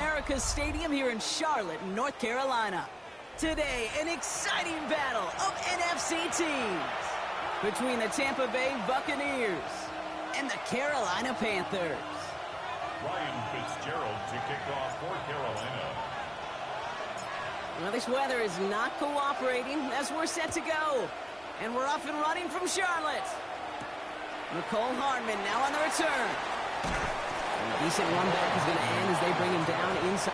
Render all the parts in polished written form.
America Stadium here in Charlotte, North Carolina. Today, an exciting battle of NFC teams between the Tampa Bay Buccaneers and the Carolina Panthers. Ryan Fitzgerald to kick off for Carolina. Well, this weather is not cooperating as we're set to go. And we're off and running from Charlotte. Nicole Hardman now on the return. A decent run back is going to end as they bring him down inside.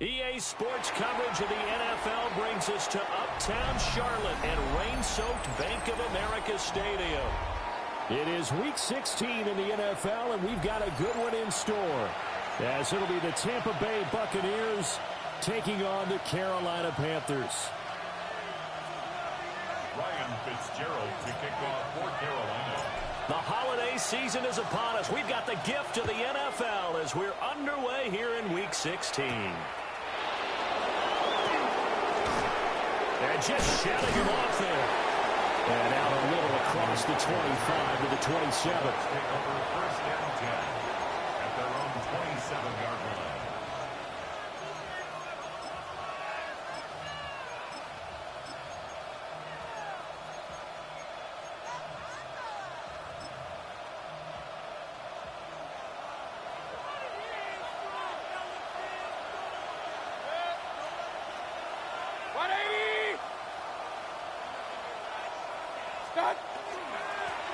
EA Sports coverage of the NFL brings us to uptown Charlotte and rain-soaked Bank of America Stadium. It is Week 16 in the NFL, and we've got a good one in store, as it'll be the Tampa Bay Buccaneers taking on the Carolina Panthers. Ryan Fitzgerald to kick off for Carolina. The holiday season is upon us. We've got the gift of the NFL as we're underway here in Week 16. And just shutting him off there. And out a little across the 25 to the 27. Pick up her first down 10 at their own 27-yard line.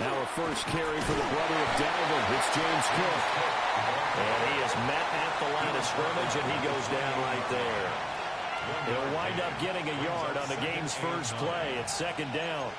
Now a first carry for the brother of Dalvin. It's James Cook. And he is met at the line of scrimmage, and he goes down right there. He'll wind up getting a yard on the game's first play. It's second down.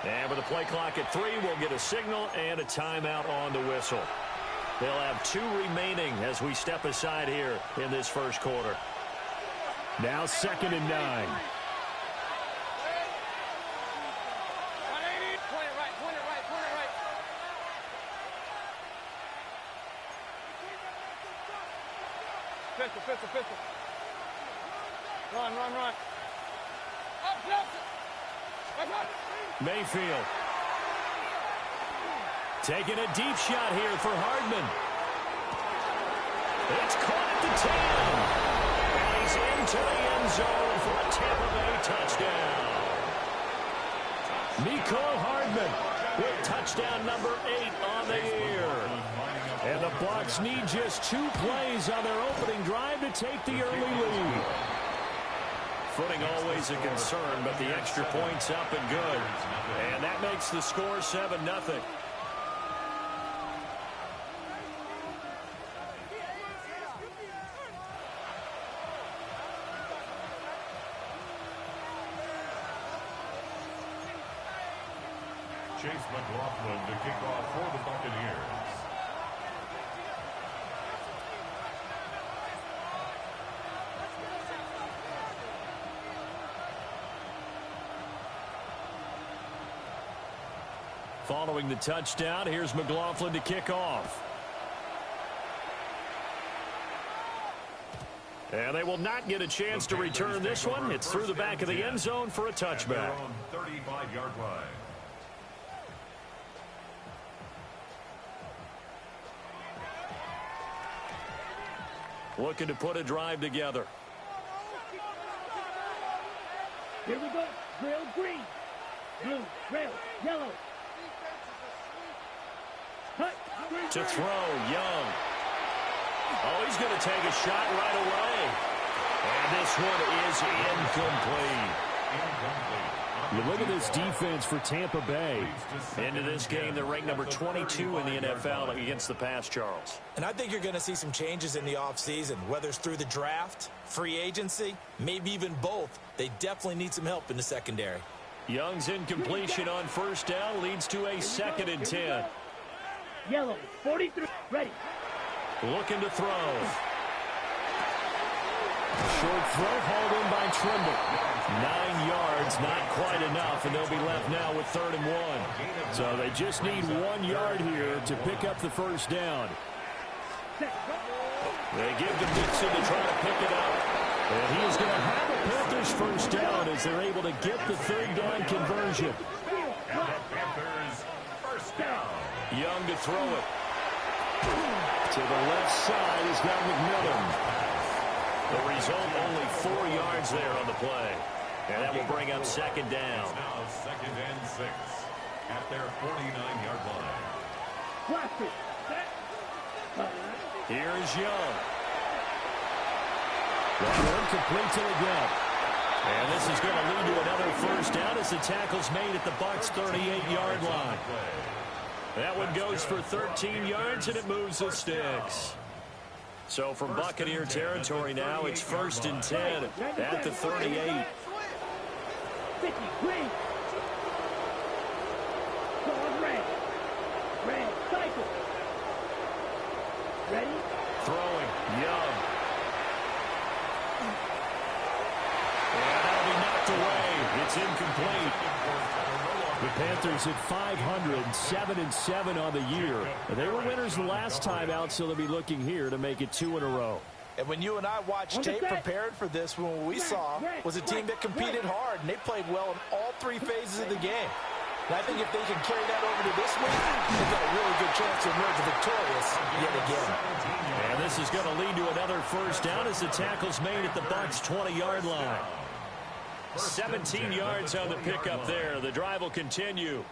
And with the play clock at 3, we'll get a signal and a timeout on the whistle. They'll have 2 remaining as we step aside here in this first quarter. Now 2nd and 9. Pistol. Run. Up, Mayfield. Taking a deep shot here for Hardman. It's caught at the 10. And he's into the end zone for a Tampa Bay touchdown. Mecole Hardman with touchdown number 8 on the year. And the Bucs need just 2 plays on their opening drive to take the early lead. Footing always a concern, but the extra point's up and good. And that makes the score 7-0. Chase McLaughlin to kick off for the Buccaneers. Following the touchdown, here's McLaughlin to kick off. And they will not get a chance to return this one. It's through the back of the end zone for a touchback. 35-yard line. Looking to put a drive together. Here we go. Drill green. Blue, red, yellow. Cut. To throw, Young. Oh, he's going to take a shot right away. And this one is incomplete. You look at this defense for Tampa Bay. Into this game, they're ranked number 22 in the NFL against the pass, Charles. And I think you're going to see some changes in the offseason, whether it's through the draft, free agency, maybe even both. They definitely need some help in the secondary. Young's incompletion on first down leads to a 2nd and 10. Yellow, 43, ready. Looking to throw. Short throw hauled in by Trimble. 9 yards, not quite enough, and they'll be left now with 3rd and 1. So they just need 1 yard here to pick up the first down. They give to Mixon to try to pick it up. And he is going to have a Panthers first down as they're able to get the 3rd down conversion. And the Panthers first down. Young to throw it. To the left side is now McMillan. The result, only 4 yards there on the play. And that will bring up 2nd down. It's now 2nd and 6 at their 49-yard line. Here's Young. That one complete to the ground. And this is going to lead to another first down as the tackle's made at the Bucs' 38-yard line. That one goes for 13 yards, and it moves the sticks. So from Buccaneer territory now, it's 1st and 10 at the 38. 50, green. Go on red. Red, cycle. Ready? Throwing, Young. And that'll be knocked away. It's incomplete. The Panthers at 500, 7-7 on the year. They were winners the last time out, so they'll be looking here to make it 2 in a row. And when you and I watched tape prepared for this, what we saw was a team that competed hard, and they played well in all 3 phases of the game. And I think if they can carry that over to this week, they've got a really good chance to emerge victorious yet again. And this is going to lead to another first down as the tackle's made at the Bucs' 20-yard line. 17 yards on the pickup there. The drive will continue.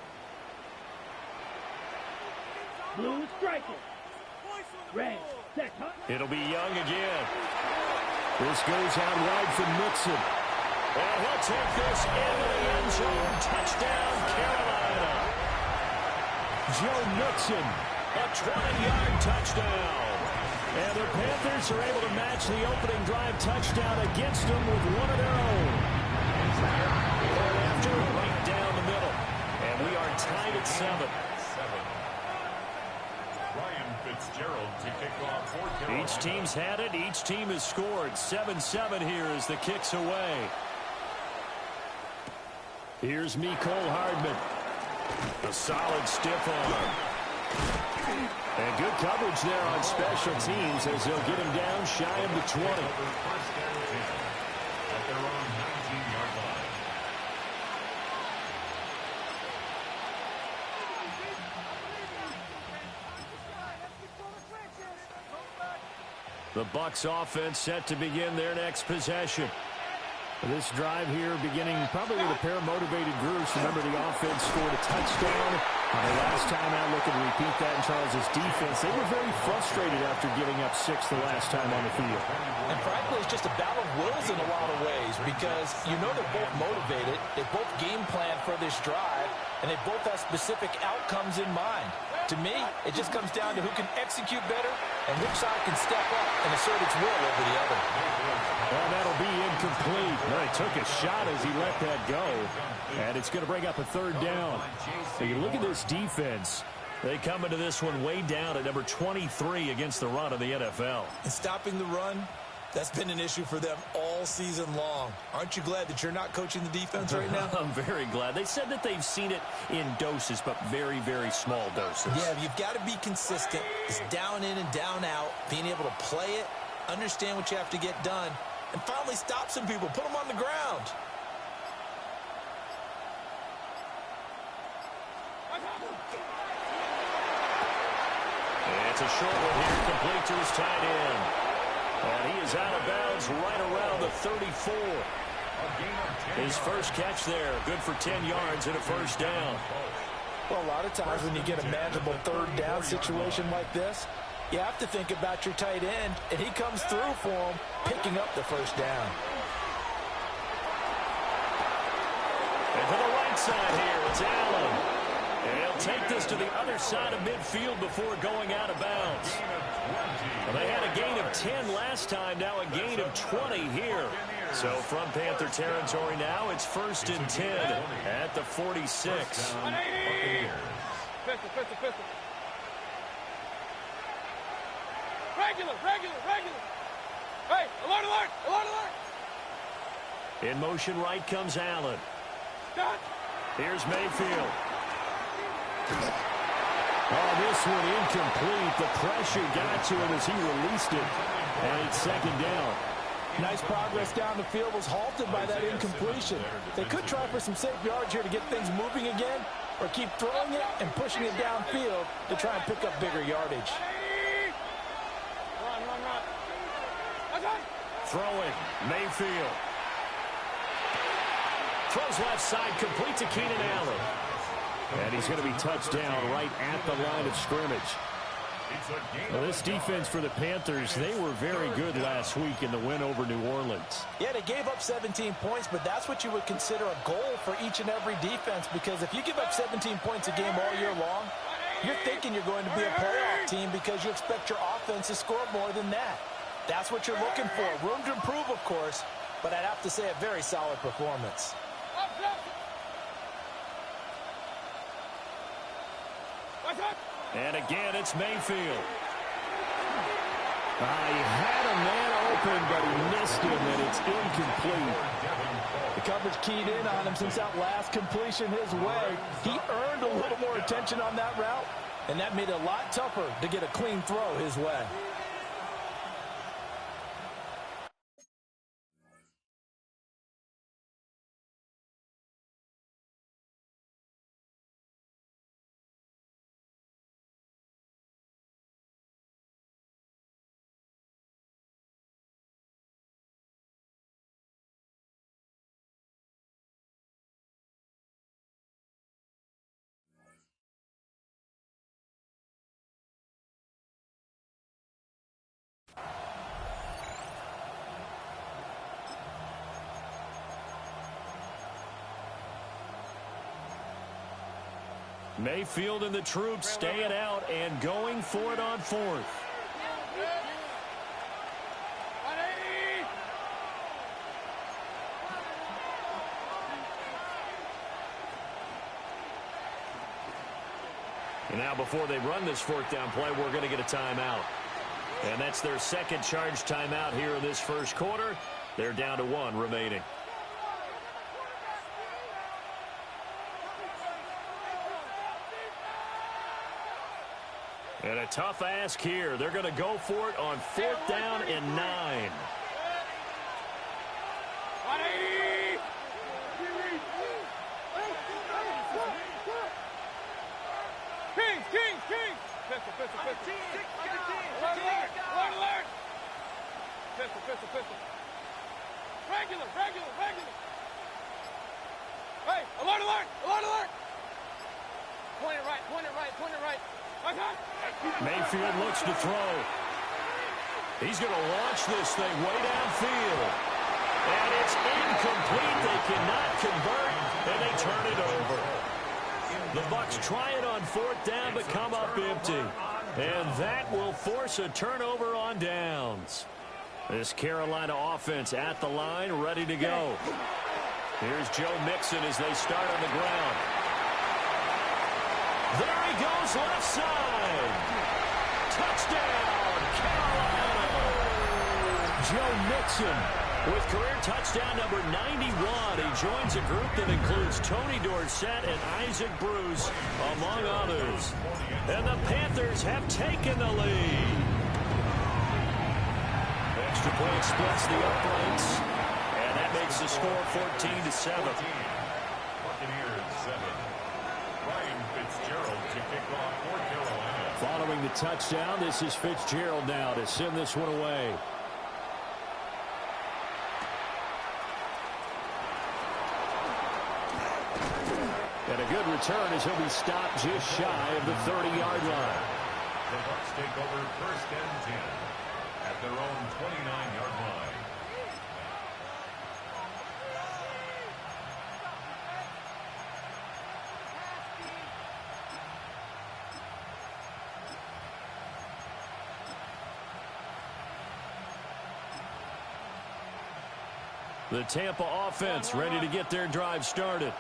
Blue striker. Red, set, huh? It'll be Young again. This goes out wide for Mixon. And he'll take this into the end zone. Touchdown, Carolina. Joe Mixon. A 20-yard touchdown. And the Panthers are able to match the opening drive touchdown against them with one of their own. After right down the middle. And we are tied at 7. Ryan Fitzgerald to kick off for Carolina. Each team's had it. Each team has scored. 7-7 here as the kick's away. Here's Mecole Hardman. A solid stiff arm. And good coverage there on special teams as they'll get him down shy of the 20. First and 10 at their own 19-yard line. The Bucs offense set to begin their next possession. This drive here beginning probably with a pair of motivated groups. Remember, the offense scored a touchdown. The last time out, looking to repeat that in Charles' defense. They were very frustrated after giving up 6 the last time on the field. And frankly, it's just a battle of wills in a lot of ways because you know they're both motivated. They both game plan for this drive, and they both have specific outcomes in mind. To me, it just comes down to who can execute better and which side can step up and assert its will over the other. Well, that'll be incomplete. Well, he took a shot as he let that go, and it's going to bring up a 3rd down. So you look at this defense. They come into this one way down at number 23 against the run of the NFL. And stopping the run, that's been an issue for them all season long. Aren't you glad that you're not coaching the defense right now? I'm very glad. They said that they've seen it in doses, but very, very small doses. Yeah, you've got to be consistent. It's down in and down out, being able to play it, understand what you have to get done, and finally stop some people, put them on the ground. It's a short one here, complete to his tight end. And he is out of bounds right around the 34. His first catch there, good for 10 yards and a 1st down. Well, a lot of times when you get a manageable 3rd down situation like this, you have to think about your tight end, and he comes through for him, picking up the 1st down. And to the right side here, it's Allen. And he'll take this to the other side of midfield before going out of bounds. Well, they had a gain of 10 last time, now a gain of 20 here. So from Panther territory now, it's 1st and 10 at the 46. Pistol. Regular. Hey, alert. In motion right comes Allen. Stop. Here's Mayfield. Oh, this one incomplete. The pressure got to him as he released it. And it's 2nd down. Nice progress down the field was halted by that incompletion. They could try for some safe yards here to get things moving again, or keep throwing it and pushing it downfield to try and pick up bigger yardage. Run. Throwing, Mayfield. Throws left side, complete to Keenan Allen. And he's going to be touched down right at the line of scrimmage. Well, this defense for the Panthers, they were very good last week in the win over New Orleans. Yeah, they gave up 17 points, but that's what you would consider a goal for each and every defense, because if you give up 17 points a game all year long, you're thinking you're going to be a playoff team because you expect your offense to score more than that. That's what you're looking for. Room to improve, of course, but I'd have to say a very solid performance. And again, it's Mayfield. He had a man open, but he missed him, and it's incomplete. The coverage keyed in on him since that last completion his way. He earned a little more attention on that route, and that made it a lot tougher to get a clean throw his way. Mayfield and the troops staying out and going for it on 4th. And now before they run this 4th down play, we're going to get a timeout. And that's their 2nd charge timeout here in this 1st quarter. They're down to 1 remaining. And a tough ask here. They're going to go for it on 4th down and 9. Kings. Pistol. Alert. Hey, alert, alert, alert, alert. Point it right, point it right, point it right. Okay. Mayfield looks to throw. He's going to launch this thing way downfield. And it's incomplete. They cannot convert, and they turn it over. The Bucs try it on fourth down, but come up empty. And that will force a turnover on downs. This Carolina offense at the line, ready to go. Here's Joe Mixon as they start on the ground. There he goes, left side. Touchdown, Carolina. Joe Mixon with career touchdown number 91. He joins a group that includes Tony Dorsett and Isaac Bruce, among others. And the Panthers have taken the lead. Extra point splits the uprights. And that makes the score 14-7. Buccaneers 7. Ryan Fitzgerald to kick off for Carolina. Following the touchdown, this is Fitzgerald now to send this one away. And a good return as he'll be stopped just shy of the 30-yard line. The Bucs take over first and 10 at their own 29-yard line. The Tampa offense ready to get their drive started.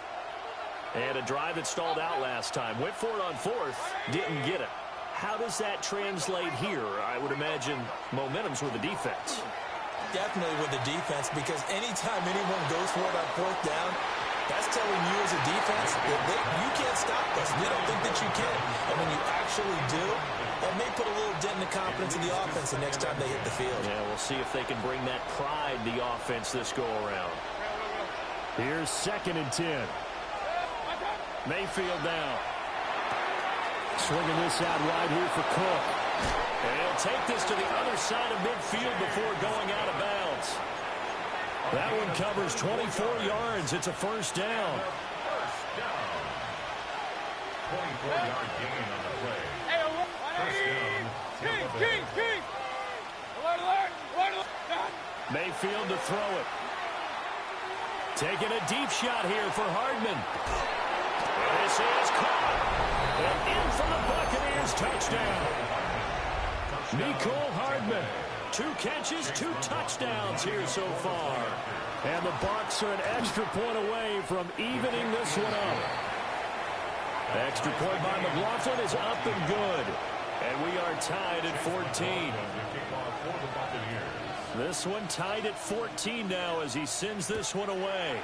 And a drive that stalled out last time. Went for it on fourth, didn't get it. How does that translate here? I would imagine momentum's with the defense. Definitely with the defense, because anytime anyone goes for it on fourth down, that's telling you as a defense that you can't stop us. We don't think that you can. And when you actually do, that may put a little dent in the confidence of the offense the next time they hit the field. Yeah, we'll see if they can bring that pride to the offense this go-around. Here's 2nd and 10. Mayfield now. Swinging this out wide here for Cook. And he'll take this to the other side of midfield before going out of bounds. That one covers 24 yards. It's a first down. 24-yard gain on the play. First down. King. Alert, alert, alert, alert. Mayfield to throw it. Taking a deep shot here for Hardman. This is caught. And in for the Buccaneers, touchdown. Mecole Hardman. 2 catches, 2 touchdowns here so far. And the Bucs are an extra point away from evening this one up. Extra point by McLaughlin is up and good. And we are tied at 14. This one tied at 14 now as he sends this one away.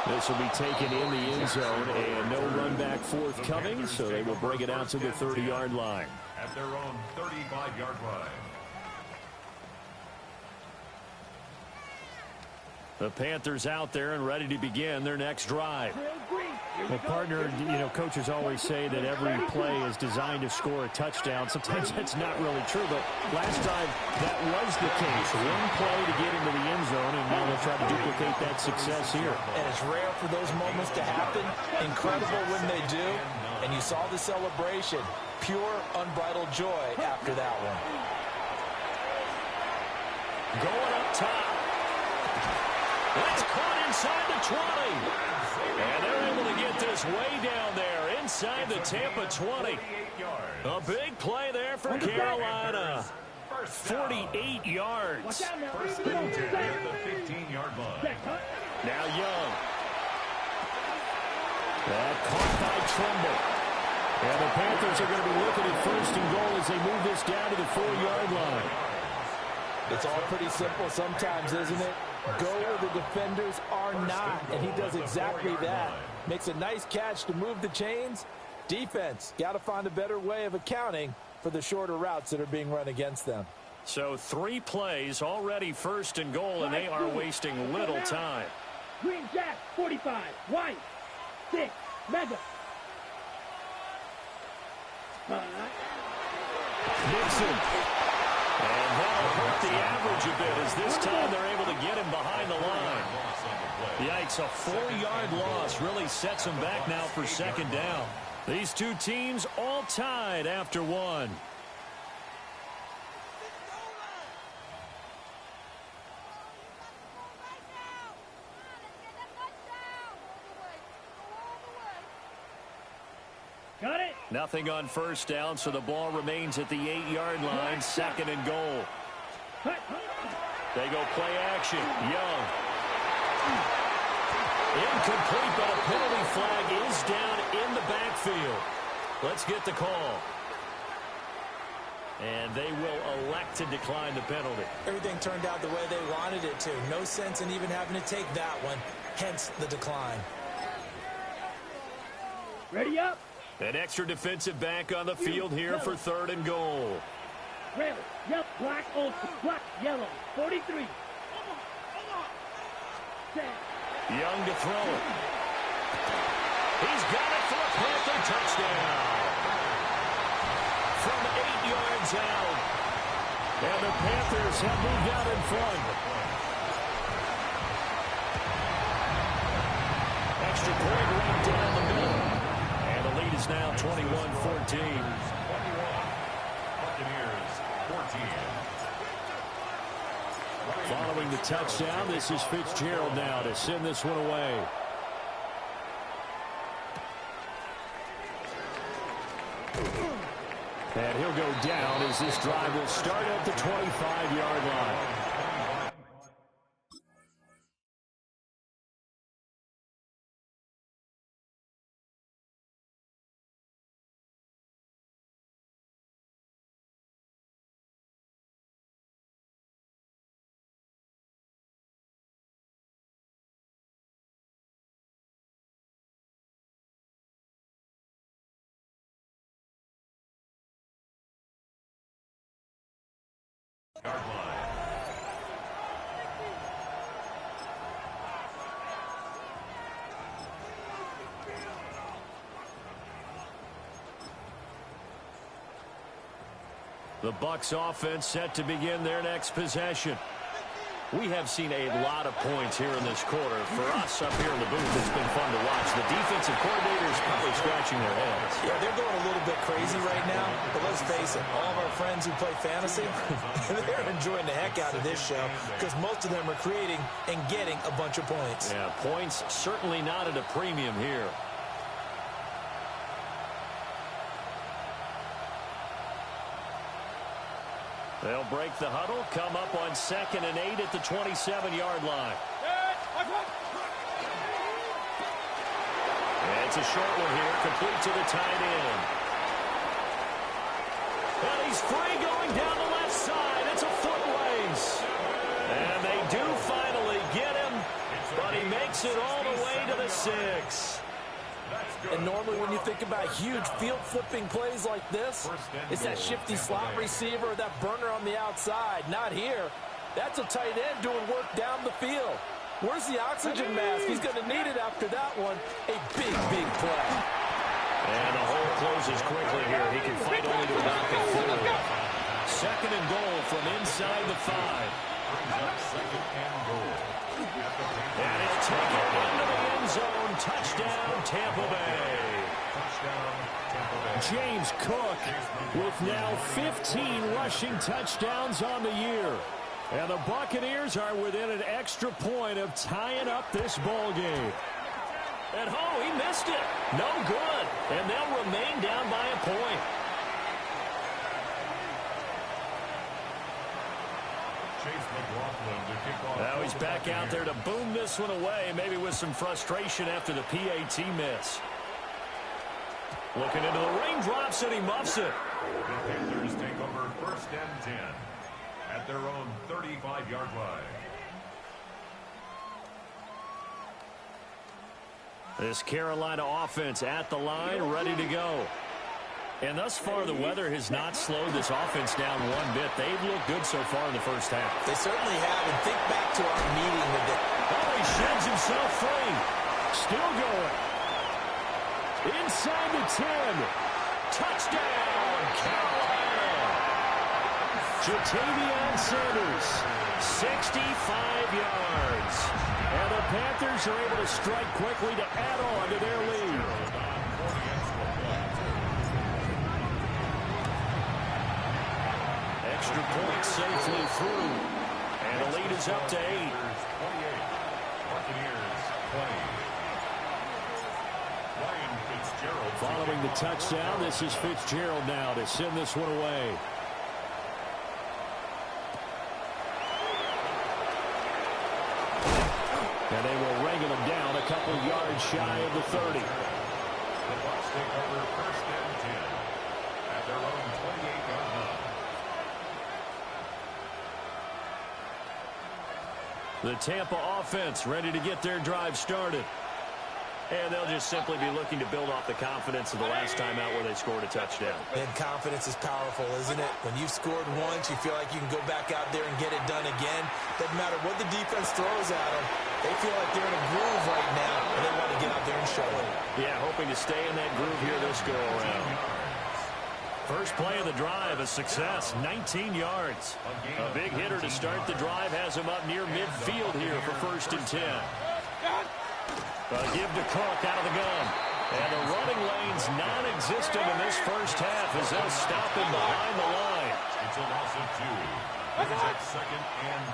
This will be taken in the end zone, and no run back forthcoming, so they will bring it out to the 30-yard line. At their own 35-yard line. The Panthers out there and ready to begin their next drive. Well, partner, coaches always say that every play is designed to score a touchdown. Sometimes that's not really true, but last drive that was the case. One play to get into the end zone, and now they'll try to duplicate that success here. And it's rare for those moments to happen. Incredible when they do. And you saw the celebration. Pure, unbridled joy after that one. Going up top. That's caught inside the 20. And they're able to get this way down there inside the Tampa 20. A big play there for Carolina. 48 yards. First and 10 at the 15-yard line. Now Young. That caught by Tremble. And the Panthers are going to be looking at first and goal as they move this down to the 4-yard line. It's all pretty simple sometimes, isn't it? Go where the defenders are not, and he does exactly that. Makes a nice catch to move the chains. Defense, got to find a better way of accounting for the shorter routes that are being run against them. So 3 plays, already first and goal, and they are wasting little time. Green Jack, 45. White, 6. Mega. Nixon. And that'll hurt the average a bit as this time they're able to get him behind the line. Yikes, a 4-yard loss really sets them back now for second down. These two teams all tied after one. Got it. Nothing on first down, so the ball remains at the 8-yard line, second and goal. They go play action. Young. Incomplete, but a penalty flag is down in the backfield. Let's get the call. And they will elect to decline the penalty. Everything turned out the way they wanted it to. No sense in even having to take that one, hence the decline. Ready up. An extra defensive back on the field here for third and goal. Red, yellow, black, black, yellow, 43. Young to throw it. He's got it for a Panther touchdown. From 8 yards out. And the Panthers have moved out in front. Extra point right down the middle. And the lead is now 21-14. Following the touchdown, this is Fitzgerald now to send this one away. And he'll go down as this drive will start at the 25-yard line. The Bucs offense set to begin their next possession. We have seen a lot of points here in this quarter. For us up here in the booth, it's been fun to watch. The defensive coordinators probably scratching their heads. Yeah, they're going a little bit crazy right now. But let's face it, all of our friends who play fantasy, they're enjoying the heck out of this show because most of them are creating and getting a bunch of points. Yeah, points certainly not at a premium here. They'll break the huddle, come up on 2nd and 8 at the 27-yard line. And it's a short one here, complete to the tight end. And he's free going down the left side. It's a foot race. And they do finally get him, but he makes it all the way to the 6. And normally when you think about huge field-flipping plays like this, it's that shifty slot receiver or that burner on the outside. Not here. That's a tight end doing work down the field. Where's the oxygen mask? He's going to need it after that one. A big, big play. And the hole closes quickly here. He can fight only to about the 4. 2nd and goal from inside the 5. And he'll take it into the end zone. Touchdown, Tampa Bay. James Cook with now 15 rushing touchdowns on the year. And the Buccaneers are within an extra point of tying up this ball game. And he missed it. No good. And they'll remain down by a point. Now he's back out there to boom this one away, maybe with some frustration after the PAT miss. Looking into the raindrops, and he muffs it. The Panthers take over 1st and 10 at their own 35-yard line. This Carolina offense at the line, ready to go. And thus far, the weather has not slowed this offense down one bit. They've looked good so far in the first half. They certainly have. And think back to our meeting with it. Oh, he sheds himself free. Still going. Inside the 10. Touchdown, Carolina. Jatavion Sanders, 65 yards. And the Panthers are able to strike quickly to add on to their lead. Extra point safely through. And the lead is up to 8. Following the touchdown, this is Fitzgerald now to send this one away. And they will wrangle him down a couple yards shy of the 30. The Bucs take over first and 10 at their own 28-yard line. The Tampa offense ready to get their drive started. And they'll just simply be looking to build off the confidence of the last time out where they scored a touchdown. And confidence is powerful, isn't it? When you've scored once, you feel like you can go back out there and get it done again. Doesn't matter what the defense throws at them. They feel like they're in a groove right now, and they want to get out there and show it. Yeah, hoping to stay in that groove here this go-around. First play of the drive, a success, 19 yards. A big hitter to start the drive has him up near midfield here for first and 10. A give to Cook out of the gun. And the running lane's non-existent in this first half as they'll stop him behind the line. It's a loss of 2. It is at second and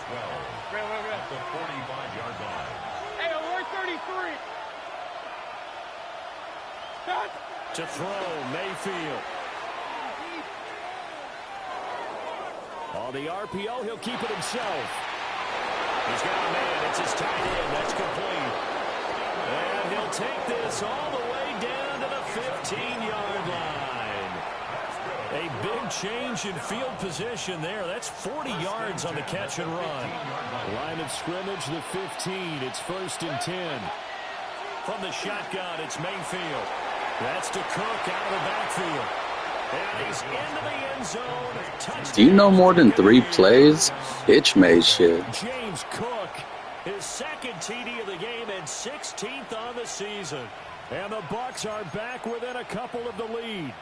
12 at the 45-yard line. Hey, we're 33. To throw, Mayfield. On the RPO, he'll keep it himself. He's got a man. It's his tight end. That's complete. And he'll take this all the way down to the 15-yard line. A big change in field position there. That's 40 yards on the catch and run. Line of scrimmage, the 15. It's first and 10. From the shotgun, it's Mayfield. That's to Cook out of the backfield. And he's into the end zone. Touchdown. Do you know more than 3 plays? Hitch made shit. James Cook, his second TD of the game and 16th on the season. And the Bucs are back within a couple of the lead.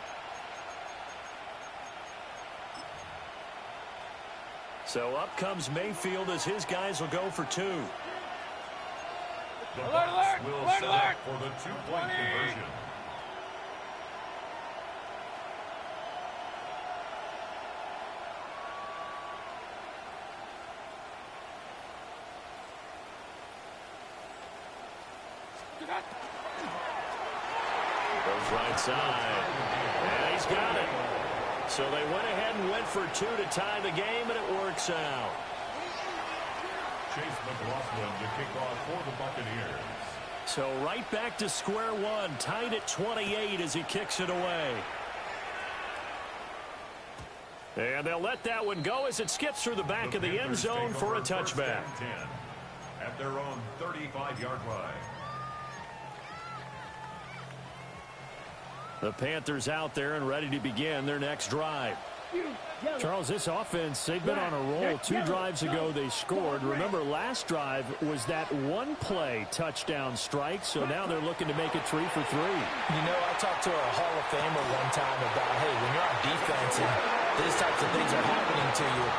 So up comes Mayfield as his guys will go for 2. The Bucs will set up for the 2-point conversion. Goes right side. And he's got it. So they went ahead and went for 2 to tie the game, and it works out. Chase McLaughlin to kick off for the Buccaneers. So right back to square one, tied at 28 as he kicks it away. And they'll let that one go as it skips through the back of the end zone for a touchback. At their own 35-yard line. The Panthers out there and ready to begin their next drive. Charles, this offense, they've been on a roll. 2 drives ago they scored. Remember, last drive was that one-play touchdown strike, so now they're looking to make it 3 for 3. You know, I talked to a Hall of Famer one time about, hey, when you're on defense and these types of things are happening to you,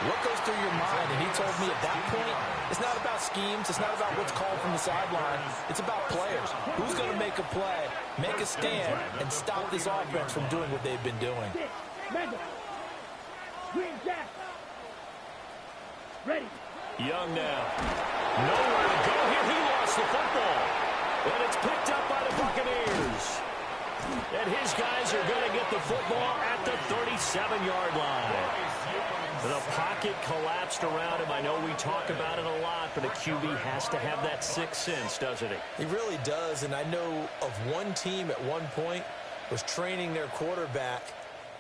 what goes through your mind? And he told me at that point, it's not about schemes. It's not about what's called from the sideline. It's about players. Who's going to make a play, make a stand, and stop this offense from doing what they've been doing? Ready. Young now. Nowhere to go here. He lost the football. And it's picked up by the Buccaneers. And his guys are going to get the football at the 37-yard line. The pocket collapsed around him. I know we talk about it a lot, but a QB has to have that sixth sense, doesn't he? He really does, and I know of one team at one point was training their quarterback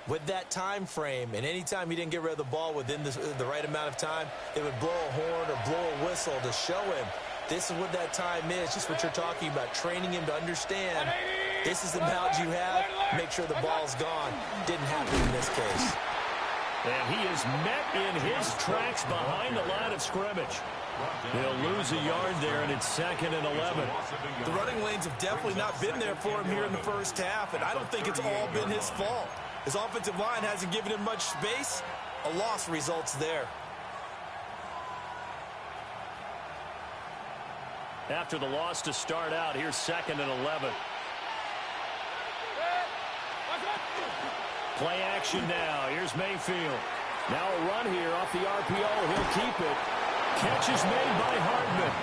with that time frame, and anytime he didn't get rid of the ball within the right amount of time, they would blow a horn or blow a whistle to show him this is what that time is, just what you're talking about, training him to understand this is the amount you have, make sure the ball's gone. Didn't happen in this case. And he is met in his tracks behind the line of scrimmage. He'll lose a yard there, and it's 2nd and 11. The running lanes have definitely not been there for him here in the first half, and I don't think it's all been his fault. His offensive line hasn't given him much space. A loss results there. After the loss to start out, here's 2nd and 11. Play action now. Here's Mayfield. Now a run here off the RPO. He'll keep it. Catch is made by Hardman.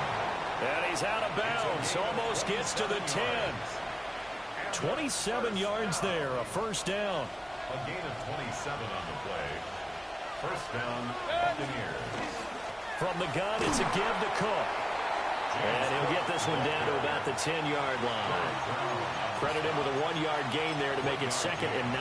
And he's out of bounds. Almost gets to the 10. 27 yards there. A first down. A gain of 27 on the play. First down, Buccaneers. From the gun, it's a give to Cook. And he'll get this one down to about the 10-yard line. Credit him with a 1-yard gain there to make it 2nd and 9.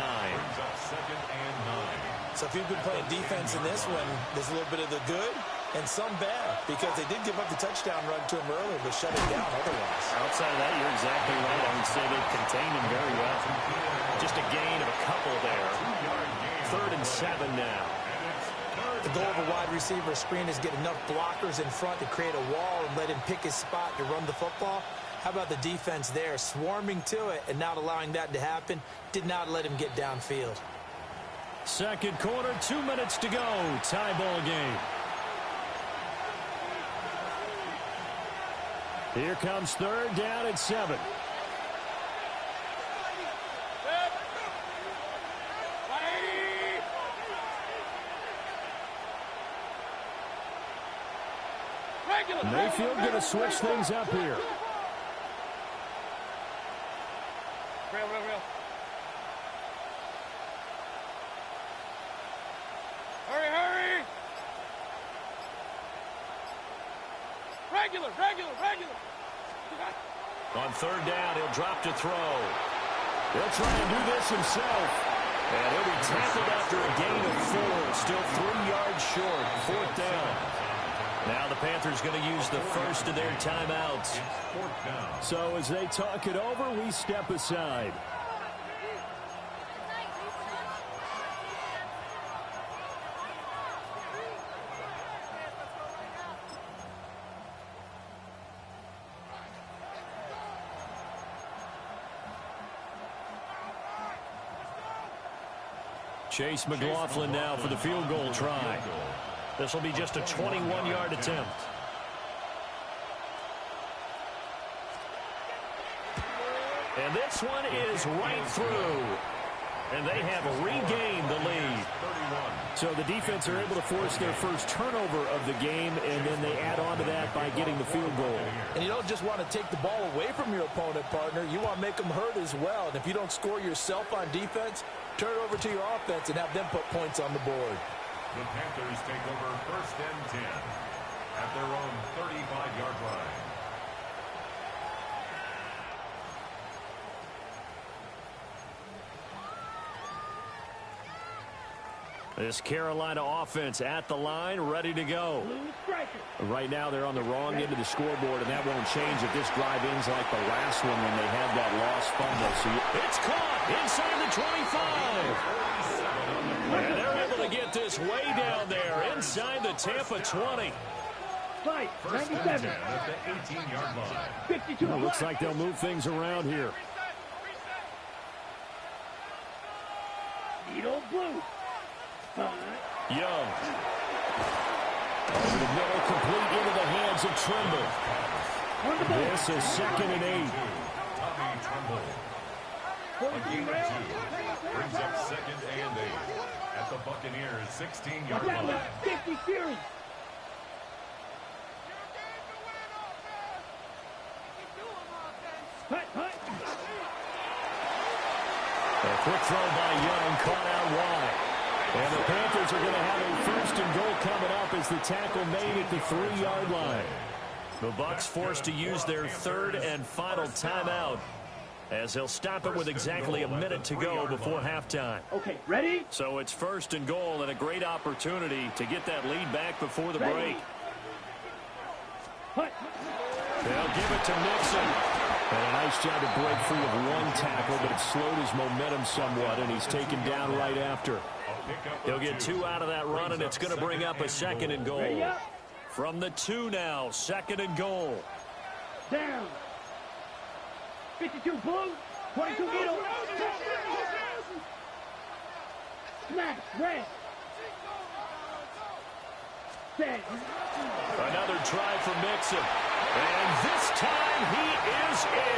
Second and 9. So if you've been playing defense in this one, there's a little bit of the good and some bad, because they did give up the touchdown run to him earlier, but shut it down otherwise. Outside of that, you're exactly right. I would say they've contained him very well. Just a gain of a couple there. 3rd and 7 now. The goal of a wide receiver screen is get enough blockers in front to create a wall and let him pick his spot to run the football. How about the defense there, swarming to it and not allowing that to happen? Did not let him get downfield. Second quarter, 2 minutes to go. Tie ball game. Here comes 3rd down at 7. Mayfield going to switch things up here. Real. Hurry. Regular. On 3rd down, he'll drop to throw. He'll try and do this himself. And he'll be tackled after a gain of 4. Still 3 yards short. 4th down. Now the Panthers going to use the first of their timeouts. So as they talk it over, we step aside. Chase McLaughlin now for the field goal try. This will be just a 21-yard attempt. And this one is right through. And they have regained the lead. So the defense are able to force their first turnover of the game, and then they add on to that by getting the field goal. And you don't just want to take the ball away from your opponent, partner. You want to make them hurt as well. And if you don't score yourself on defense, turn it over to your offense and have them put points on the board. The Panthers take over 1st and 10 at their own 35-yard line. This Carolina offense at the line, ready to go. Right now they're on the wrong end of the scoreboard, and that won't change if this drive ends like the last one when they had that lost fumble. So it's caught inside the 25. And they're able to get this way down there inside the Tampa 20. 97. At the 18-yard line. 52. Well, looks like they'll move things around here. Needle blue. Young. Over the middle, complete into the hands of Trimble. This is 2nd and 8. Tommy Trimble. A gain of 2 brings up 2nd and 8 at the Buccaneers' 16-yard line. 50 series. A quick throw by Young, caught out wide. And the Panthers are going to have a 1st and goal coming up as the tackle made at the 3-yard line. The Bucs forced to use their 3rd and final timeout, as they'll stop it with exactly a minute to go before halftime. Okay, ready? So it's 1st and goal and a great opportunity to get that lead back before the break. They'll give it to Mixon. And a nice job to break free of one tackle, but it slowed his momentum somewhat, and he's taken down right after. He'll get 2 out of that run, and it's going to bring up a 2nd and goal. From the 2 now, 2nd and goal. Down. 52 blue. 22 middle. Smash. Red. Set. Another try for Mixon. And this time he is in.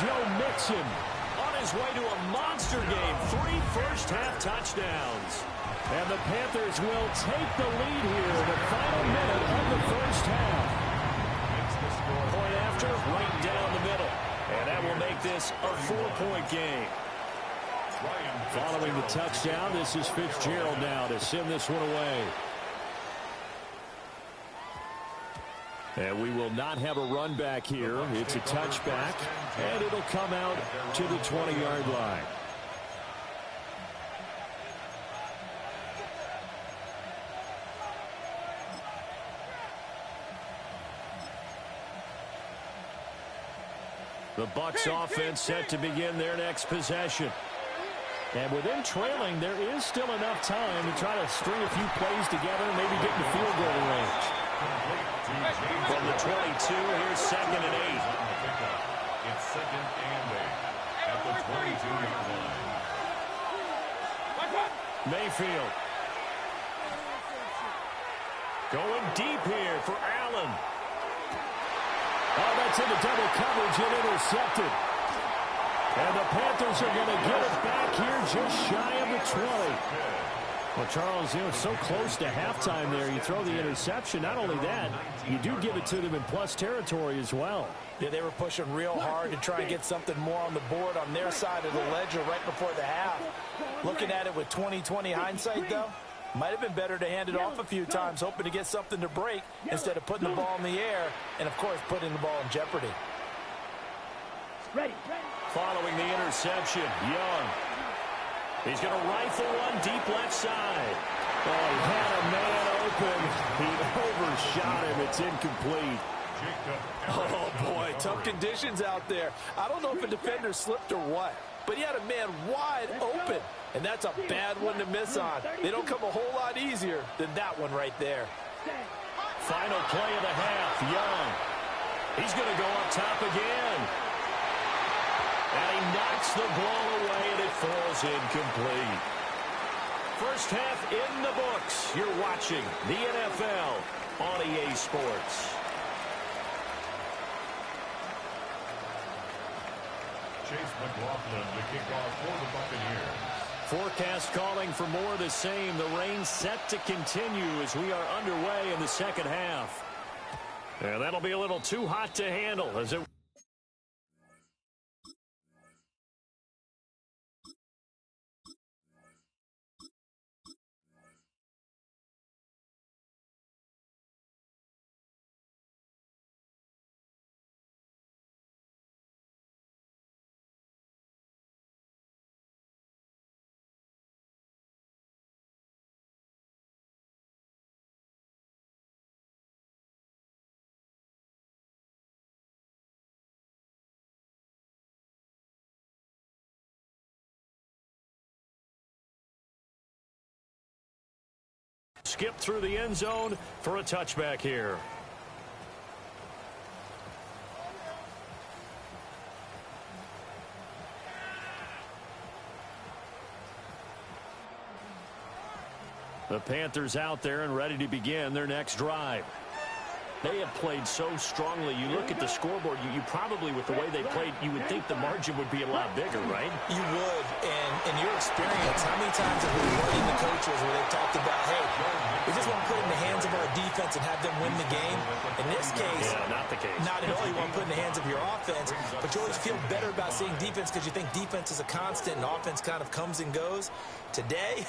Joe Mixon on his way to a monster game. 3 first-half touchdowns. And the Panthers will take the lead here in the final minute of the first half. Point after, right down the middle. And that will make this a 4-point game. Following the touchdown, this is Fitzgerald now to send this one away. And we will not have a run back here. It's a touchback, and it'll come out to the 20-yard line. The Bucs offense set to begin their next possession. And with them trailing, there is still enough time to try to string a few plays together and maybe get in the field goal range. From the 22, here's 2nd and 8. It's 2nd and 8 at the 22-yard line. Mayfield. Going deep here for Allen. Oh, that's into double coverage and intercepted. And the Panthers are going to get it back here just shy of the 20. Well, Charles, you know, so close to halftime there. You throw the interception. Not only that, you do give it to them in plus territory as well. Yeah, they were pushing real hard to try and get something more on the board on their side of the ledger right before the half. Looking at it with 20/20 hindsight, though, might have been better to hand it off a few times, hoping to get something to break instead of putting the ball in the air and, of course, putting the ball in jeopardy. Ready. Following the interception, Young. He's going to rifle one deep left side. Oh, he had a man open. He overshot him. It's incomplete. Oh, boy, tough conditions out there. I don't know if a defender slipped or what, but he had a man wide open, and that's a bad one to miss on. They don't come a whole lot easier than that one right there. Final play of the half, Young. He's going to go up top again. And he knocks the ball away, and it falls incomplete. First half in the books. You're watching the NFL on EA Sports. Chase McLaughlin to kick off for the Buccaneers. Forecast calling for more of the same. The rain set to continue as we are underway in the second half. And that'll be a little too hot to handle as it... skip through the end zone for a touchback here. The Panthers out there and ready to begin their next drive. They have played so strongly. You look at the scoreboard, you probably, with the way they played, you would think the margin would be a lot bigger, right? You would, and in your experience, how many times have we heard in the coaches where they've talked about, hey, we just want to put it in the hands of our defense and have them win the game? In this case, not the case. Not at all. You want to put it in the hands of your offense, but you always feel better about seeing defense because you think defense is a constant and offense kind of comes and goes. Today,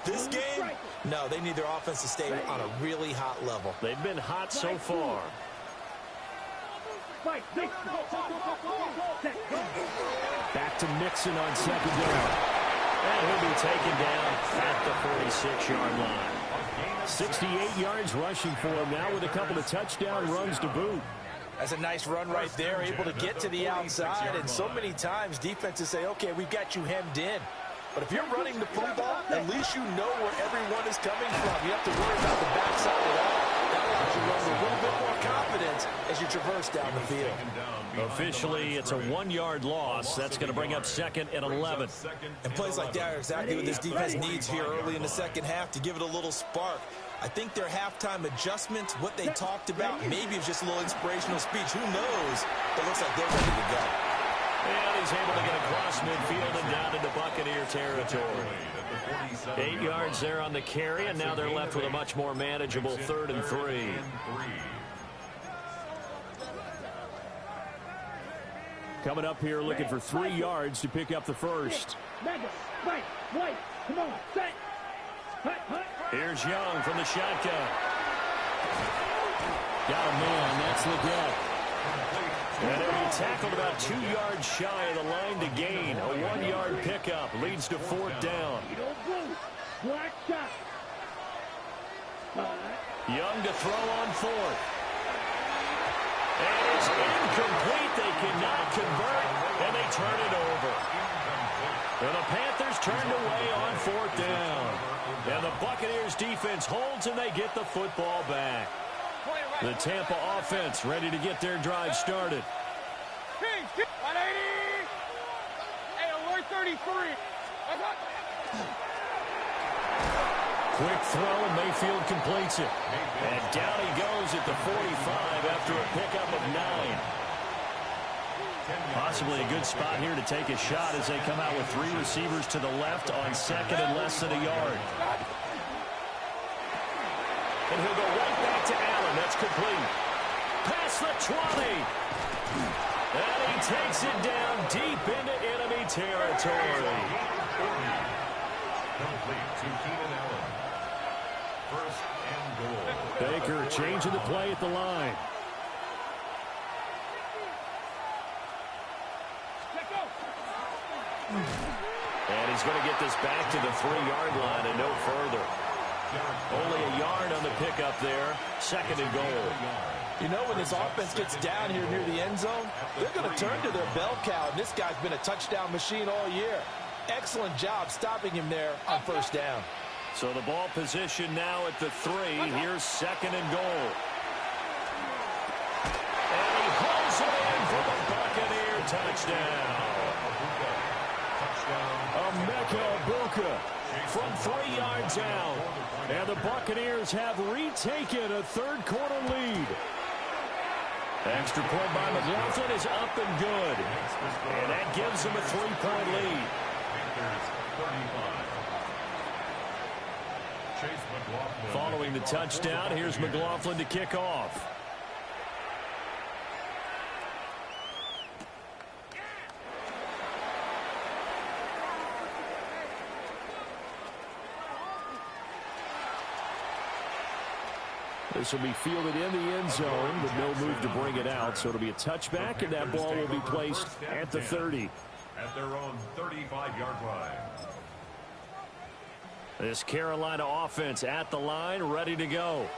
this game, no, they need their offense to stay on a really hot level. They've been hot so far. Back to Mixon on second down. And he'll be taken down at the 46-yard line. 68 yards rushing for him now with a couple of touchdown runs to boot. That's a nice run right there, able to get to the outside. And so many times defenses say, okay, we've got you hemmed in. But if you're running the football, at least you know where everyone is coming from. You have to worry about the backside of that. That allows you to run with a little bit more confidence as you traverse down the field. Officially, it's a 1-yard loss. That's going to bring up 2nd and 11. And plays like that are exactly what this defense needs here early in the second half to give it a little spark. I think their halftime adjustment, what they talked about, maybe it's just a little inspirational speech. Who knows? It looks like they're ready to go. And he's able to get across midfield and down into Buccaneer territory. 8 yards there on the carry, and now they're left with a much more manageable 3rd and 3. Coming up here looking for 3 yards to pick up the first. Come on, set. Here's Young from the shotgun. Got a man, that's Leggett. And he'll be tackled about 2 yards shy of the line to gain. A 1-yard pickup leads to 4th down. Black shot. Young to throw on 4th. And it's incomplete. They cannot convert, and they turn it over. And the Panthers turned away on 4th down. And the Buccaneers defense holds, and they get the football back. The Tampa offense ready to get their drive started. 180. Hey, alert 33. Quick throw, and Mayfield completes it. And down he goes at the 45 after a pickup of 9. Possibly a good spot here to take a shot as they come out with 3 receivers to the left on 2nd and less than a yard. And he'll go right back to Allen. That's complete. Past the 20. And he takes it down deep into enemy territory. Complete to Keenan Allen. 1st and goal. Baker changing the play at the line. And he's going to get this back to the 3-yard line and no further. Only a yard on the pickup there. 2nd and goal. You know, when this offense gets down here near the end zone, they're going to turn to their bell cow, and this guy's been a touchdown machine all year. Excellent job stopping him there on 1st down. So the ball position now at the 3. Here's 2nd and goal. And he hauls it in for the Buccaneer touchdown. Emeka Egbuka from 3 yards out. And the Buccaneers have retaken a 3rd quarter lead. Extra point by McLaughlin is up and good. And that gives them a 3-point lead. Following the touchdown, here's McLaughlin to kick off. This will be fielded in the end zone, but no move to bring it out. So it'll be a touchback, and that ball will be placed at the 30. At their own 35-yard line. This Carolina offense at the line, ready to go.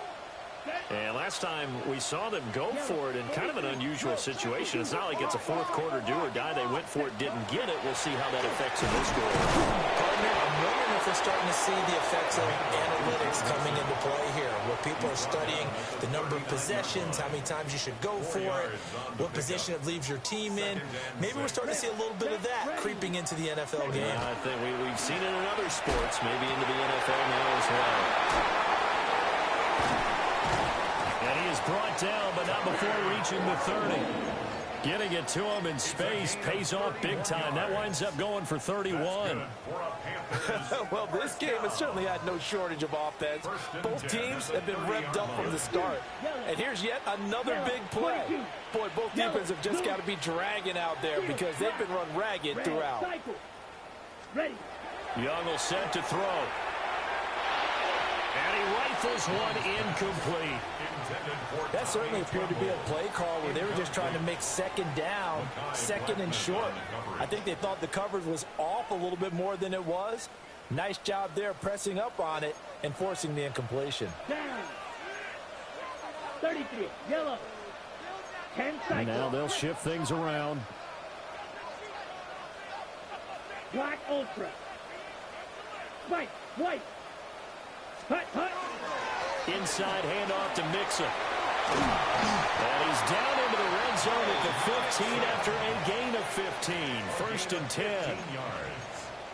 And last time we saw them go for it in kind of an unusual situation. It's not like it's a 4th quarter do or die. They went for it, didn't get it. We'll see how that affects them this score. Partner, I'm wondering if we're starting to see the effects of analytics coming into play here, where people are studying the number of possessions, how many times you should go for it, what position it leaves your team in. Maybe we're starting to see a little bit of that creeping into the NFL game. I think we've seen it in other sports, maybe into the NFL now as well. And he is brought down, but not before reaching the 30. Getting it to him in space pays off big time. That winds up going for 31. Well, this game has certainly had no shortage of offense. Both teams have been revved up from the start. And here's yet another big play. Boy, both defenses have just got to be dragging out there because they've been run ragged throughout. Young will set to throw. And he rifles one incomplete. That certainly appeared to be a play call where they were just trying to make 2nd down, 2nd and short. I think they thought the coverage was off a little bit more than it was. Nice job there pressing up on it and forcing the incompletion. Down. 33, yellow. 10 And seconds. now they'll shift things around. Black ultra. White, white. Hut, hut. Inside handoff to Mixon. And he's down into the red zone at the 15 after a gain of 15. 1st and 10.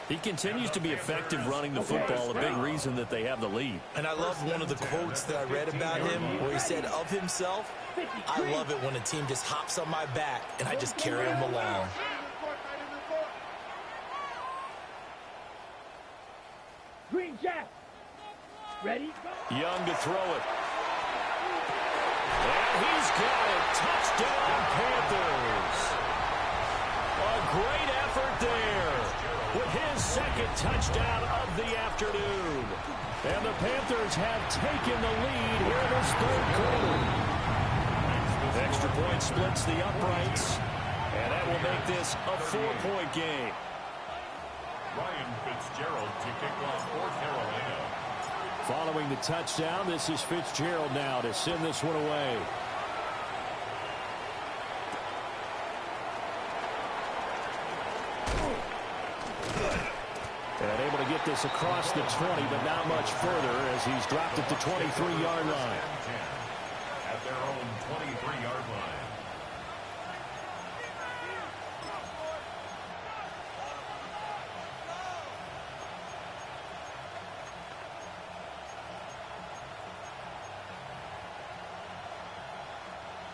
He continues to be effective running the football, a big reason that they have the lead. And I love one of the quotes that I read about him where he said of himself, I love it when a team just hops on my back and I just carry them along. Green Jack. Ready? Young to throw it. And he's got it. Touchdown, Panthers. A great effort there with his second touchdown of the afternoon. And the Panthers have taken the lead here in this third quarter. Extra point splits the uprights, and that will make this a 4-point game. Ryan Fitzgerald to kick off for Carolina. Following the touchdown, this is Fitzgerald now to send this one away. And able to get this across the 20, but not much further as he's dropped at the 23-yard line. At their own 23-yard line.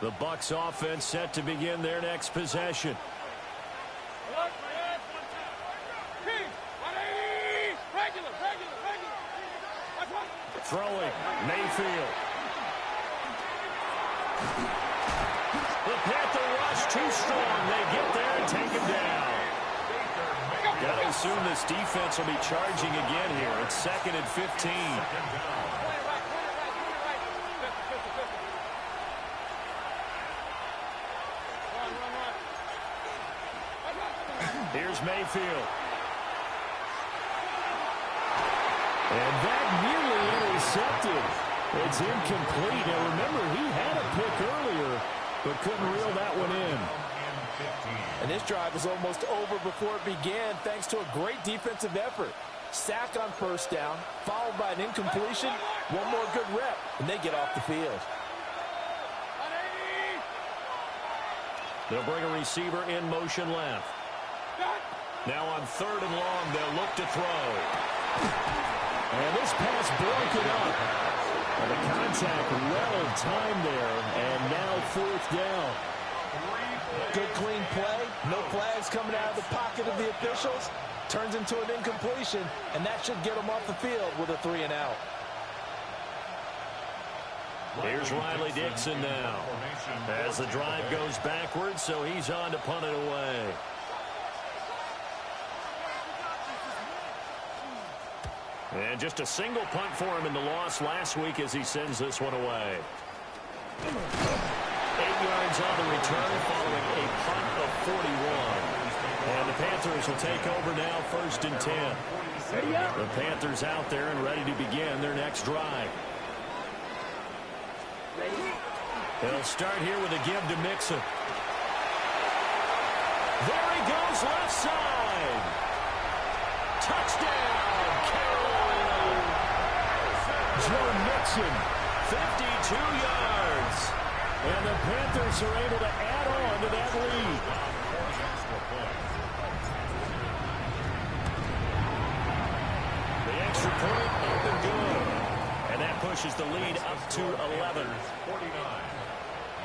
The Bucs offense set to begin their next possession. Throwing, Mayfield. The Panther rush too strong. They get there and take him down. Gotta assume this defense will be charging again here. It's 2nd and 15. Here's Mayfield. And that nearly intercepted. It's incomplete. Now remember, he had a pick earlier, but couldn't reel that one in. And this drive was almost over before it began thanks to a great defensive effort. Sack on first down, followed by an incompletion, one more good rep, and they get off the field. They'll bring a receiver in motion left. Now on 3rd and long, they'll look to throw. And this pass broken up. And the contact well timed there. And now 4th down. Good clean play. No flags coming out of the pocket of the officials. Turns into an incompletion, and that should get them off the field with a 3-and-out. Here's Riley Dixon now. As the drive goes backwards, so he's on to punt it away. And just a single punt for him in the loss last week as he sends this one away. 8 yards on the return following a punt of 41. And the Panthers will take over now 1st and 10. The Panthers out there and ready to begin their next drive. They'll start here with a give to Mixon. There he goes left side. Touchdown, Carolina. Joe Mixon, 52 yards. and the Panthers are able to add on to that lead. The extra point up and good. And that pushes the lead up to 11. 49.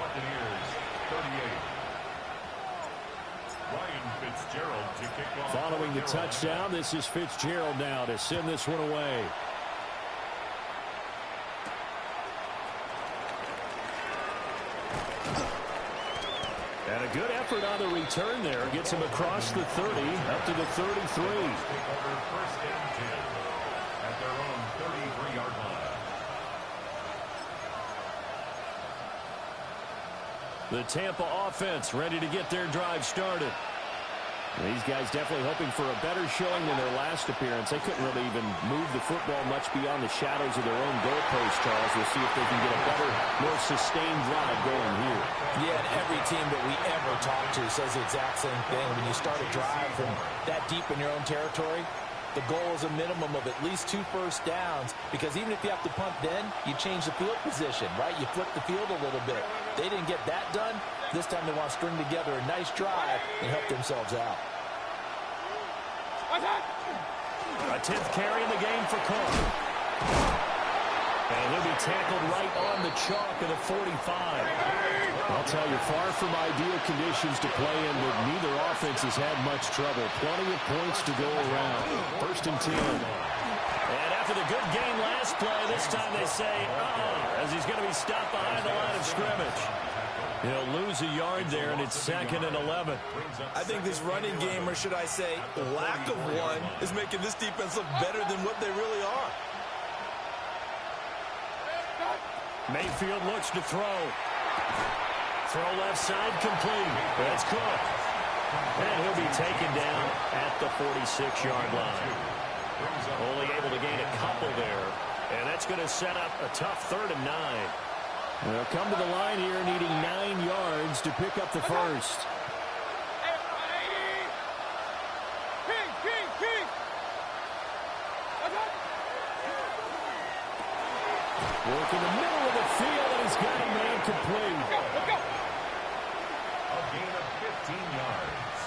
Buccaneers 38. Ryan Fitzgerald to kick off. Following the touchdown, this is Fitzgerald now to send this one away. And a good effort on the return there. Gets him across the 30, up to the 33. First and 10 at their own 33-yard line. The Tampa offense ready to get their drive started. These guys definitely hoping for a better showing than their last appearance. They couldn't really even move the football much beyond the shadows of their own goalpost, Charles. We'll see if they can get a better, more sustained drive going here. Yeah, and every team that we ever talk to says the exact same thing. When you start a drive from that deep in your own territory, the goal is a minimum of at least 2 first downs, because even if you have to punt then, you change the field position, right? You flip the field a little bit. They didn't get that done. This time they want to string together a nice drive and help themselves out. A 10th carry in the game for Cook. And he'll be tackled right on the chalk of the 45. I'll tell you, far from ideal conditions to play in, but neither offense has had much trouble. Plenty of points to go around. 1st and 10. And after the good game last play, this time they say, as he's going to be stopped behind the line of scrimmage. He'll lose a yard there, and it's 2nd and 11. I think this running game, or should I say lack of one, is making this defense look better than what they really are. Mayfield looks to throw. Throw left side complete. That's Cook. And he'll be taken down at the 46-yard line. Only able to gain a couple there. And that's going to set up a tough 3rd and 9. They'll come to the line here needing 9 yards to pick up the first. Work in the middle of the field, and he's got a man complete. A gain of 15 yards.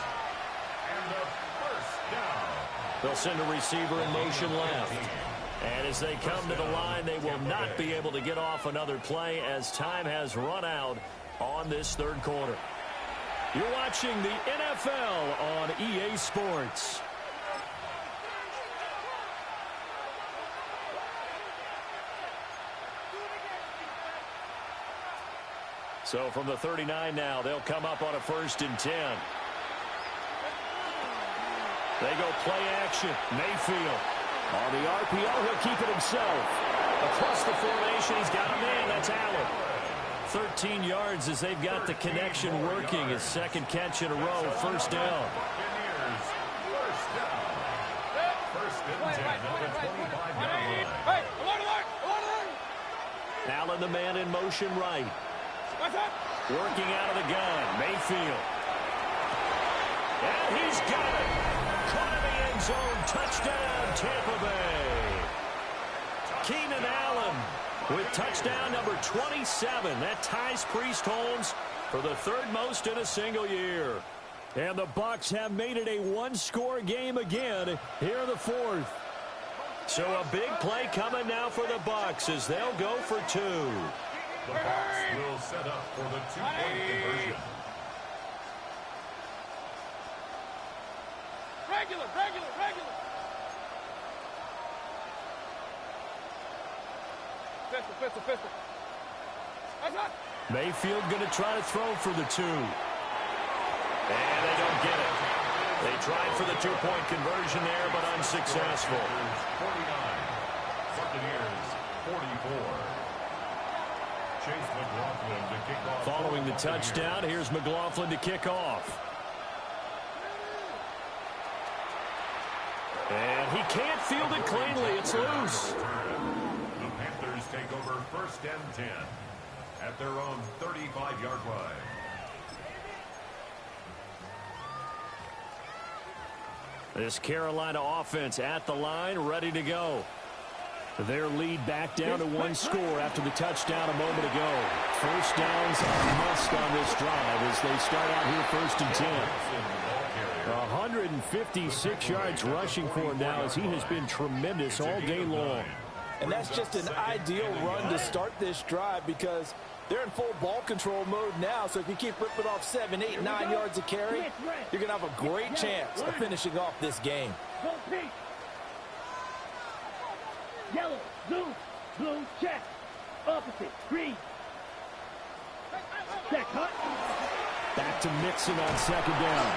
And a first down. They'll send a receiver in motion left. And as they come to the line, they will not be able to get off another play as time has run out on this 3rd quarter. You're watching the NFL on EA Sports. So from the 39 now, they'll come up on a 1st and 10. They go play action. Mayfield. On the RPO, he'll keep it himself. Across the formation, he's got a man. That's Allen. 13 yards as they've got the connection working. His 2nd catch in a row. 1st down. Allen, the man in motion right. Working out of the gun. Mayfield. And he's got it. Caught in the end zone. Touchdown, Tampa Bay. Keenan Allen with touchdown number 27. That ties Priest Holmes for the 3rd most in a single year. And the Bucs have made it a 1-score game again here in the 4th. So a big play coming now for the Bucs as they'll go for 2. The Bucs will set up for the 2-point conversion. Regular. Pistol. Mayfield going to try to throw for the 2. And they don't get it. They tried for the 2-point conversion there, but unsuccessful. 49. Buccaneers 44. Chase McLaughlin to kick off. Following the touchdown, here's McLaughlin to kick off. And he can't field it cleanly. It's loose. The Panthers take over 1st and 10 at their own 35-yard line. This Carolina offense at the line, ready to go. Their lead back down to 1 score after the touchdown a moment ago. First downs are a must on this drive as they start out here 1st and 10. 156 yards rushing for him now as he has been tremendous all day long. And that's just an ideal run to start this drive because they're in full ball control mode now. So if you keep ripping off 7, 8, 9 yards a carry, you're going to have a great chance of finishing off this game. Yellow, blue, check. Opposite, green. Check, hut. Back to Mixon on 2nd down.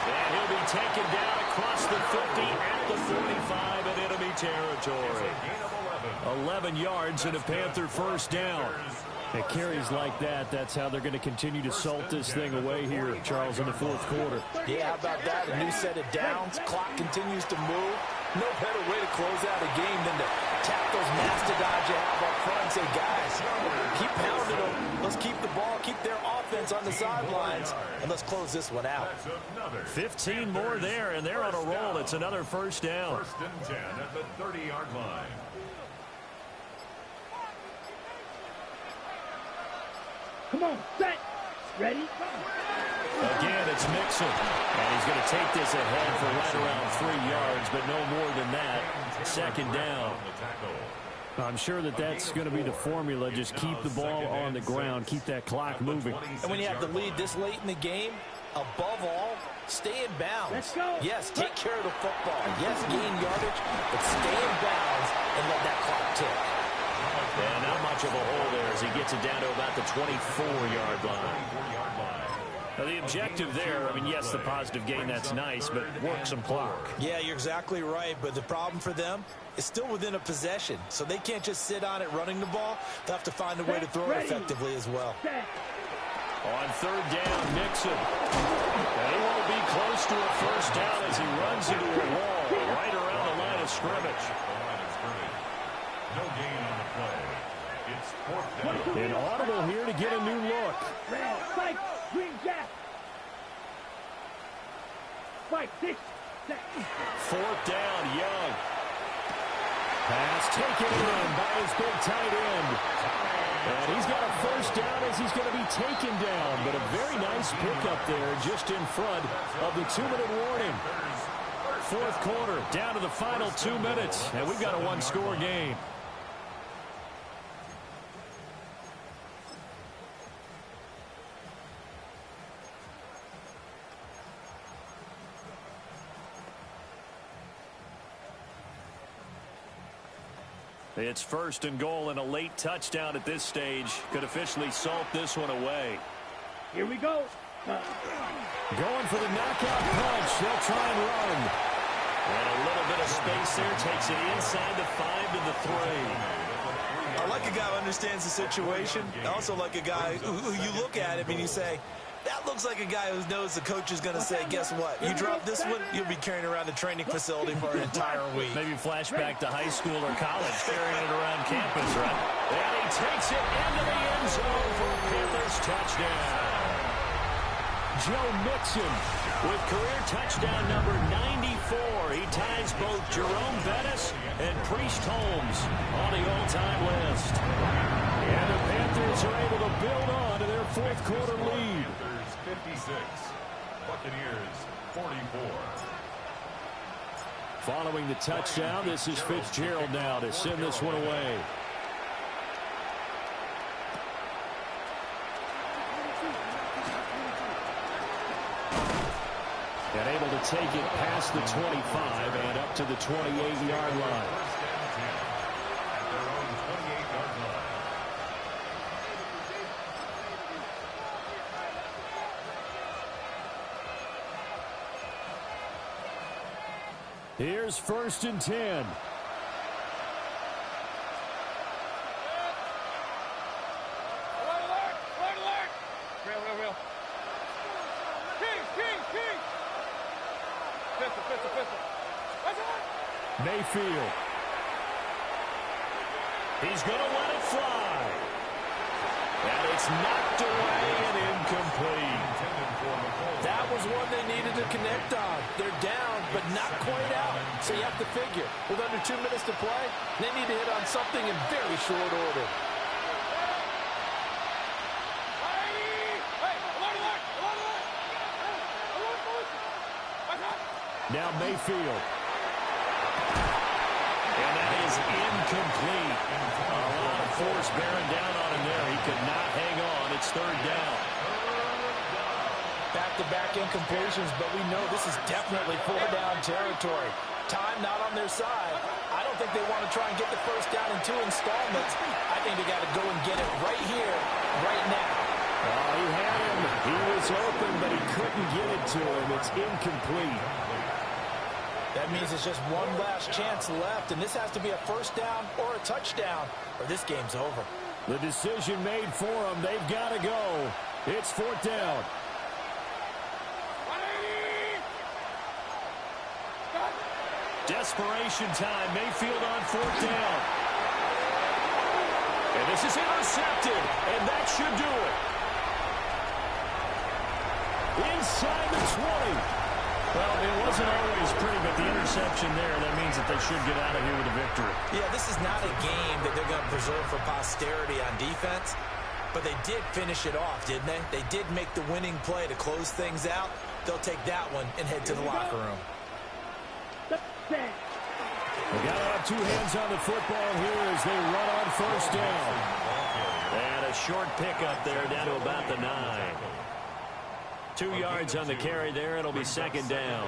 And he'll be taken down across the 50 at the 45 in enemy territory. 11 yards and a Panther 1st down. At carries like that, that's how they're going to continue to salt this thing away here, Charles, in the 4th quarter. Yeah, how about that? A new set of downs. Clock continues to move. No better way to close out a game than to tap those mastodons you have up front and say, guys, keep pounding them. Let's keep the ball, keep their offense on the sidelines, and let's close this one out. 15 more there, and they're on a roll. It's another 1st down. 1st and 10 at the 30-yard line. Come on, set. Ready? Again, it's Mixon. And he's going to take this ahead for right around 3 yards, but no more than that. Second down. I'm sure that's going to be the formula. Just keep the ball on the ground. Keep that clock moving. And when you have the lead this late in the game, above all, stay in bounds. Let's go. Yes, take care of the football. Yes, gain yardage, but stay in bounds and let that clock tick. And not much of a hole there as he gets it down to about the 24-yard line. Now, the objective there, I mean, yes, the positive gain, that's nice, but work some clock. Yeah, you're exactly right, but the problem for them is still within a possession, so they can't just sit on it running the ball. They'll have to find a way to throw it effectively as well. On third down, Mixon. And he won't be close to a first down as he runs into a wall right around the line of scrimmage. No gain on the play. It's fourth down. An audible here to get a new look. Red, fight, green jack. Fight, 6, 7. Fourth down, Young. Pass taken in by his big tight end. And he's got a first down as he's going to be taken down. But a very nice pickup there just in front of the 2-minute warning. Fourth quarter, down to the final 2 minutes. And we've got a one-score game. It's first and goal, and a late touchdown at this stage could officially salt this one away. Here we go. Going for the knockout punch. They'll try and run. And a little bit of space there. Takes it inside the 5 to the 3. I like a guy who understands the situation. I also like a guy who you look at him and you say, that looks like a guy who knows the coach is going to say, guess what? You drop this one, you'll be carrying around the training facility for an entire week. Maybe flashback to high school or college, carrying it around campus, right? And he takes it into the end zone for a Panthers touchdown. Joe Mixon with career touchdown number 94. He ties both Jerome Bettis and Priest Holmes on the all-time list. And the Panthers are able to build on to their fourth quarter lead. 56, Buccaneers 44. Following the touchdown, this is Fitzgerald now to send this one away. And able to take it past the 25 and up to the 28-yard line. Here's first and 10. Alert, alert, alert, alert. Real. King. Pistol. That's it. Mayfield. He's going to let it fly. And it's knocked away and incomplete. That was one they needed to connect on. They're down, but not quite out. So you have to figure, with under 2 minutes to play, they need to hit on something in very short order. Now Mayfield. And that is incomplete. A lot of force bearing down on him there. He could not hang on. It's third down. Back-to-back incompletions, but we know this is definitely four-down territory. Time not on their side. I don't think they want to try and get the first down in 2 installments. I think they got to go and get it right here, right now. Oh, he had him. He was open, but he couldn't get it to him. It's incomplete. That means it's just one last chance left, and this has to be a first down or a touchdown, or this game's over. The decision made for them. They've got to go. It's fourth down. Desperation time. Mayfield on fourth down. And this is intercepted, and that should do it. Inside the 20. Well, it wasn't always pretty, but the interception there, that means that they should get out of here with a victory. Yeah, this is not a game that they're going to preserve for posterity on defense, But they did finish it off, didn't they? They did make the winning play to close things out. They'll take that one and head to the locker room. They got to have two hands on the football here as they run on first down. And a short pickup there down to about the 9. 2 yards on the carry there. It'll be second down.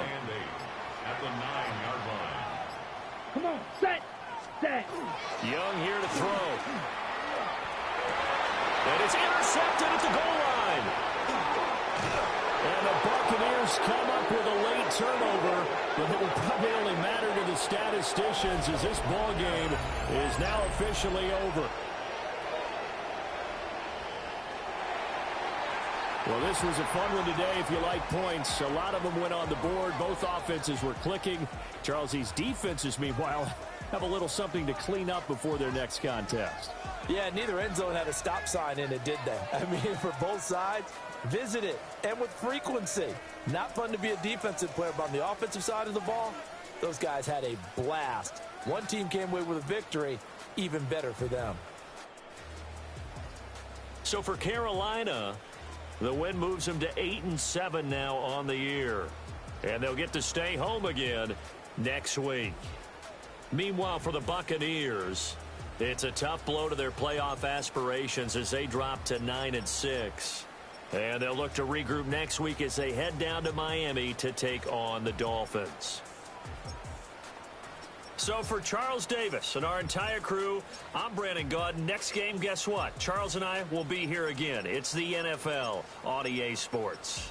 At the 9-yard line. Come on, set. Young here to throw. And it's intercepted at the goal line. And the Buccaneers come up with a late turnover, but it will probably only matter to the statisticians as this ball game is now officially over. Well, this was a fun one today if you like points. A lot of them went on the board. Both offenses were clicking. Charles, these defenses, meanwhile, have a little something to clean up before their next contest. Yeah, neither end zone had a stop sign in it, did they? I mean, for both sides, visit it, and with frequency. Not fun to be a defensive player, but on the offensive side of the ball, those guys had a blast. One team came away with a victory, even better for them. So for Carolina, the win moves them to 8-7 now on the year. And they'll get to stay home again next week. Meanwhile, for the Buccaneers, it's a tough blow to their playoff aspirations as they drop to 9-6. And they'll look to regroup next week as they head down to Miami to take on the Dolphins. So for Charles Davis and our entire crew, I'm Brandon Gaudin. Next game, guess what? Charles and I will be here again. It's the NFL on EA Sports.